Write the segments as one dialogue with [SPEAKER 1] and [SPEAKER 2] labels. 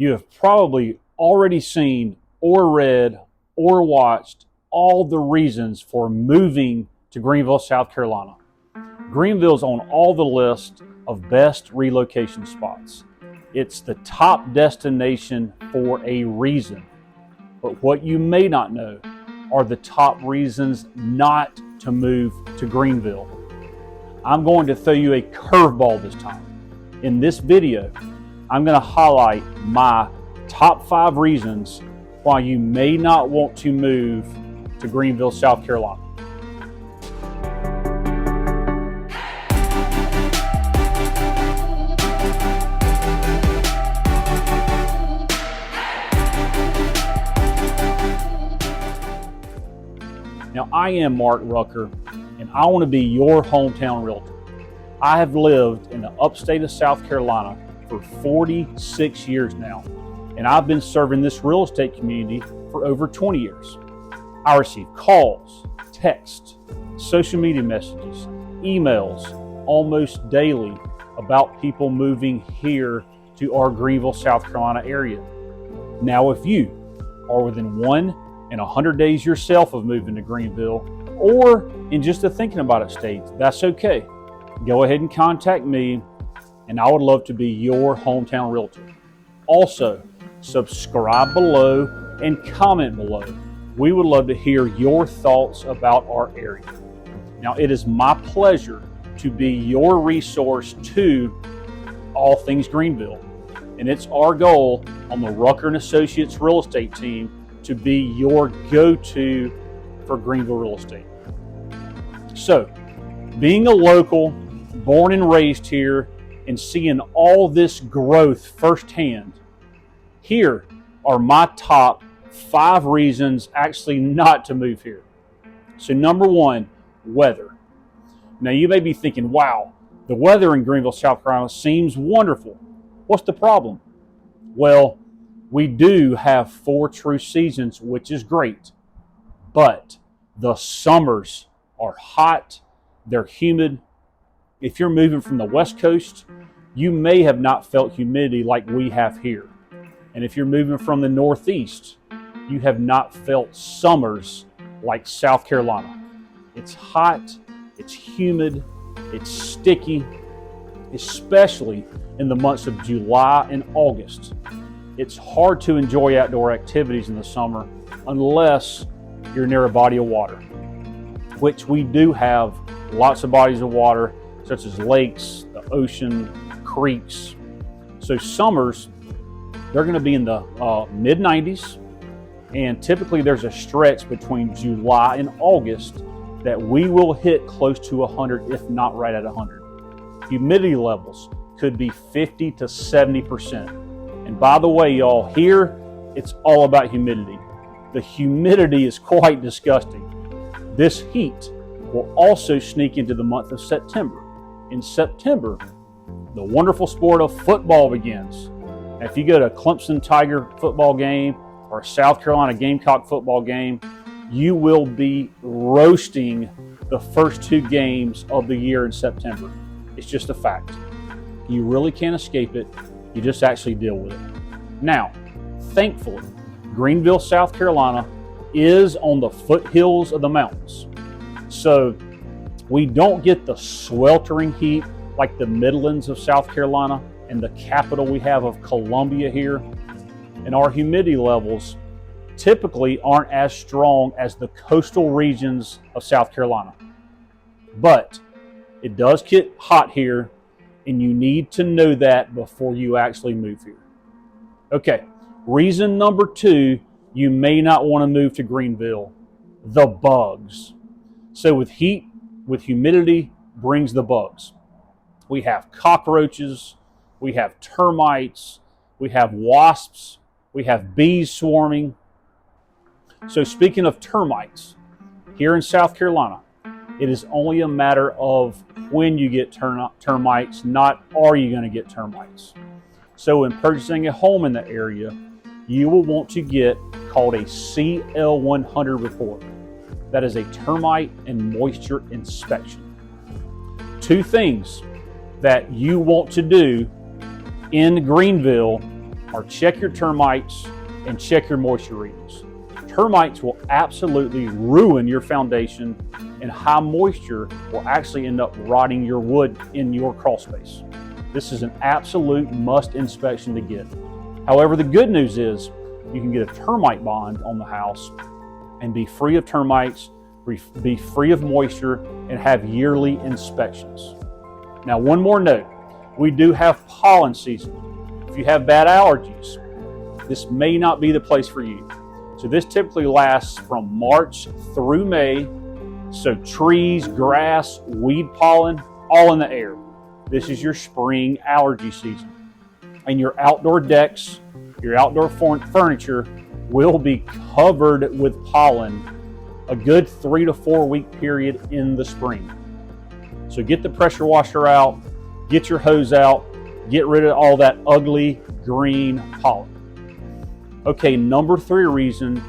[SPEAKER 1] You have probably already seen or read or watched all the reasons for moving to Greenville, South Carolina. Greenville's on all the lists of best relocation spots. It's the top destination for a reason. But what you may not know are the top reasons not to move to Greenville. I'm going to throw you a curveball this time. In this video, I'm going to highlight my top 5 reasons why you may not want to move to Greenville, South Carolina. Now, I am Mark Rucker, and I want to be your hometown realtor. I have lived in the upstate of South Carolina for 46 years now, and I've been serving this real estate community for over 20 years. I receive calls, texts, social media messages, emails almost daily about people moving here to our Greenville, South Carolina area. Now, if you are within 1 and 100 days yourself of moving to Greenville, or in just a thinking about it stage, that's okay. Go ahead and contact me, and I would love to be your hometown realtor. Also, subscribe below and comment below. We would love to hear your thoughts about our area. Now, it is my pleasure to be your resource to all things Greenville, and it's our goal on the Rucker and Associates real estate team to be your go-to for Greenville real estate. So, being a local, born and raised here, and seeing all this growth firsthand, here are my top 5 reasons actually not to move here. So number 1, weather. Now you may be thinking, wow, the weather in Greenville, South Carolina seems wonderful. What's the problem? Well, we do have 4 true seasons, which is great, but the summers are hot, they're humid. If you're moving from the West Coast, you may have not felt humidity like we have here. And if you're moving from the Northeast, you have not felt summers like South Carolina. It's hot, it's humid, it's sticky, especially in the months of July and August. It's hard to enjoy outdoor activities in the summer unless you're near a body of water, which we do have lots of bodies of water, such as lakes, the ocean, creeks. So summers, they're going to be in the mid 90s, and typically there's a stretch between July and August that we will hit close to 100, if not right at 100. Humidity levels could be 50 to 70%. And by the way, y'all, here it's all about humidity. The humidity is quite disgusting. This heat will also sneak into the month of September. In September, the wonderful sport of football begins. If you go to a Clemson Tiger football game or a South Carolina Gamecock football game, you will be roasting the first 2 games of the year in September. It's just a fact. You really can't escape it. You just actually deal with it. Now, thankfully, Greenville, South Carolina is on the foothills of the mountains. So we don't get the sweltering heat like the Midlands of South Carolina and the capital we have of Columbia here. And our humidity levels typically aren't as strong as the coastal regions of South Carolina. But it does get hot here, and you need to know that before you actually move here. Okay, reason number 2, you may not want to move to Greenville, the bugs. So with heat, with humidity, brings the bugs. We have cockroaches, we have termites, we have wasps, we have bees swarming. So speaking of termites, here in South Carolina, it is only a matter of when you get termites, not are you going to get termites. So when purchasing a home in the area, you will want to get called a CL100 report. That is a termite and moisture inspection. 2 things that you want to do in Greenville are check your termites and check your moisture readings. Termites will absolutely ruin your foundation, and high moisture will actually end up rotting your wood in your crawl space. This is an absolute must inspection to get. However, the good news is you can get a termite bond on the house and be free of termites, be free of moisture, and have yearly inspections. Now, one more note, we do have pollen season. If you have bad allergies, this may not be the place for you. So this typically lasts from March through May. So trees, grass, weed pollen, all in the air. This is your spring allergy season. And your outdoor decks, your outdoor furniture will be covered with pollen a good 3 to 4 week period in the spring. So get the pressure washer out, get your hose out, get rid of all that ugly green pollen. Okay, number 3 reason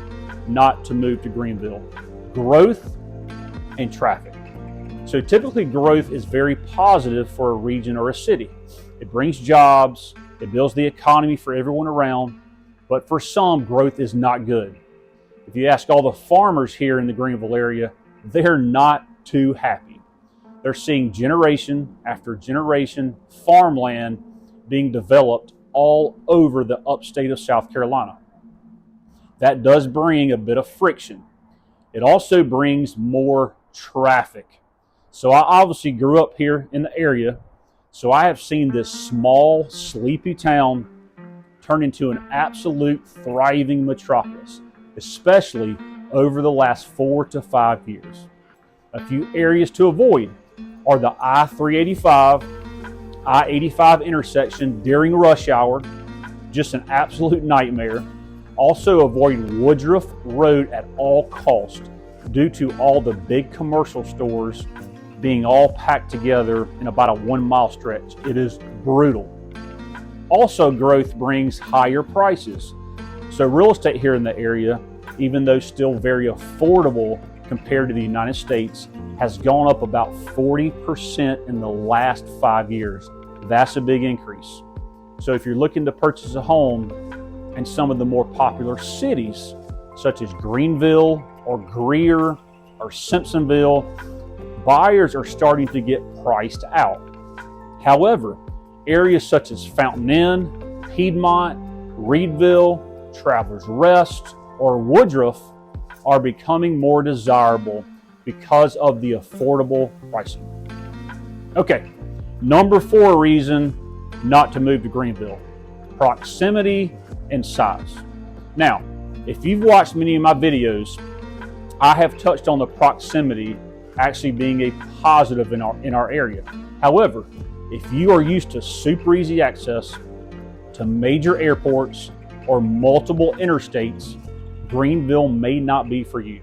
[SPEAKER 1] not to move to Greenville: growth and traffic. So typically growth is very positive for a region or a city. It brings jobs, it builds the economy for everyone around, but for some, growth is not good. If you ask all the farmers here in the Greenville area, they're not too happy. They're seeing generation after generation farmland being developed all over the upstate of South Carolina. That does bring a bit of friction. It also brings more traffic. So I obviously grew up here in the area, so I have seen this small, sleepy town turn into an absolute thriving metropolis, especially over the last 4 to 5 years. A few areas to avoid are the I-385, I-85 intersection during rush hour, just an absolute nightmare. Also avoid Woodruff Road at all costs due to all the big commercial stores being all packed together in about a 1 mile stretch. It is brutal. Also, growth brings higher prices. So real estate here in the area, even though still very affordable compared to the United States, has gone up about 40% in the last 5 years. That's a big increase. So if you're looking to purchase a home in some of the more popular cities, such as Greenville or Greer or Simpsonville, buyers are starting to get priced out. However, areas such as Fountain Inn, Piedmont, Reedville, Travelers Rest, or Woodruff are becoming more desirable because of the affordable pricing. Okay, number 4 reason not to move to Greenville: proximity and size. Now, if you've watched many of my videos, I have touched on the proximity actually being a positive in our area. However, if you are used to super easy access to major airports or multiple interstates, Greenville may not be for you.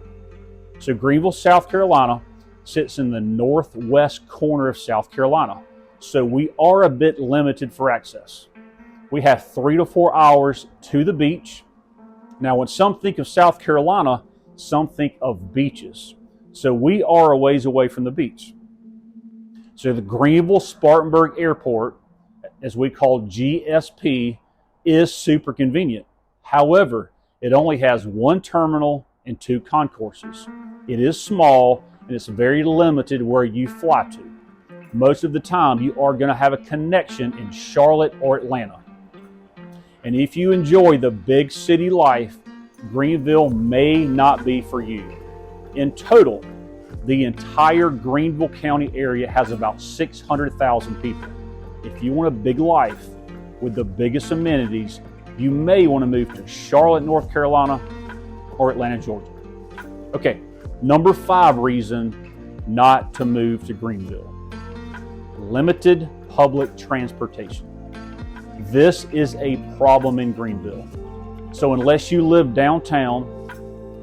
[SPEAKER 1] So Greenville, South Carolina sits in the northwest corner of South Carolina. So we are a bit limited for access. We have 3 to 4 hours to the beach. Now, when some think of South Carolina, some think of beaches. So we are a ways away from the beach. So the Greenville-Spartanburg Airport, as we call GSP, is super convenient. However, it only has 1 terminal and 2 concourses. It is small and it's very limited where you fly to. Most of the time, you are going to have a connection in Charlotte or Atlanta. And if you enjoy the big city life, Greenville may not be for you. In total, the entire Greenville County area has about 600,000 people. If you want a big life with the biggest amenities, you may want to move to Charlotte, North Carolina, or Atlanta, Georgia. Okay, number 5 reason not to move to Greenville: limited public transportation. This is a problem in Greenville. So unless you live downtown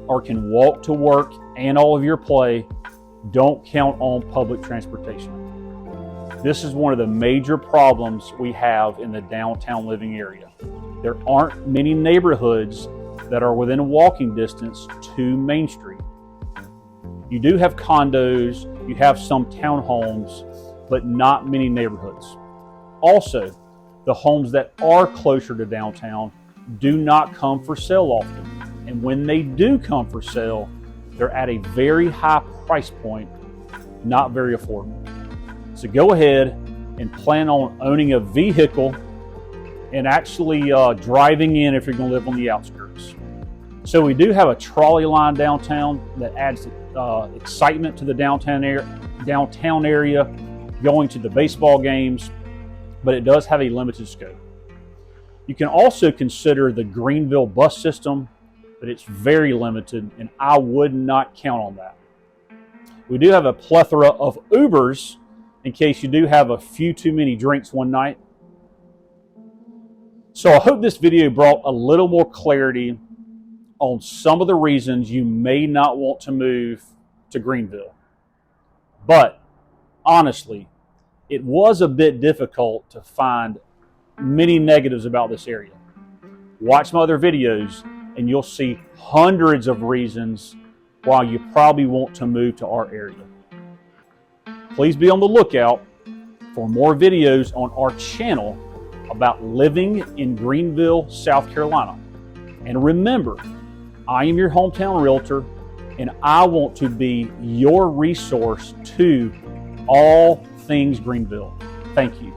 [SPEAKER 1] or can walk to work and all of your play, don't count on public transportation. This is one of the major problems we have in the downtown living area. There aren't many neighborhoods that are within walking distance to Main Street. You do have condos, you have some townhomes, but not many neighborhoods. Also, the homes that are closer to downtown do not come for sale often. And when they do come for sale, they're at a very high price point, not very affordable. So go ahead and plan on owning a vehicle and actually driving in if you're going to live on the outskirts. So we do have a trolley line downtown that adds excitement to the downtown area, going to the baseball games, but it does have a limited scope. You can also consider the Greenville bus system, but it's very limited, and I would not count on that. We do have a plethora of Ubers in case you do have a few too many drinks one night. So I hope this video brought a little more clarity on some of the reasons you may not want to move to Greenville. But honestly, it was a bit difficult to find many negatives about this area. Watch my other videos and you'll see hundreds of reasons why you probably want to move to our area. Please be on the lookout for more videos on our channel about living in Greenville, South Carolina. And remember, I am your hometown realtor, and I want to be your resource to all things Greenville. Thank you.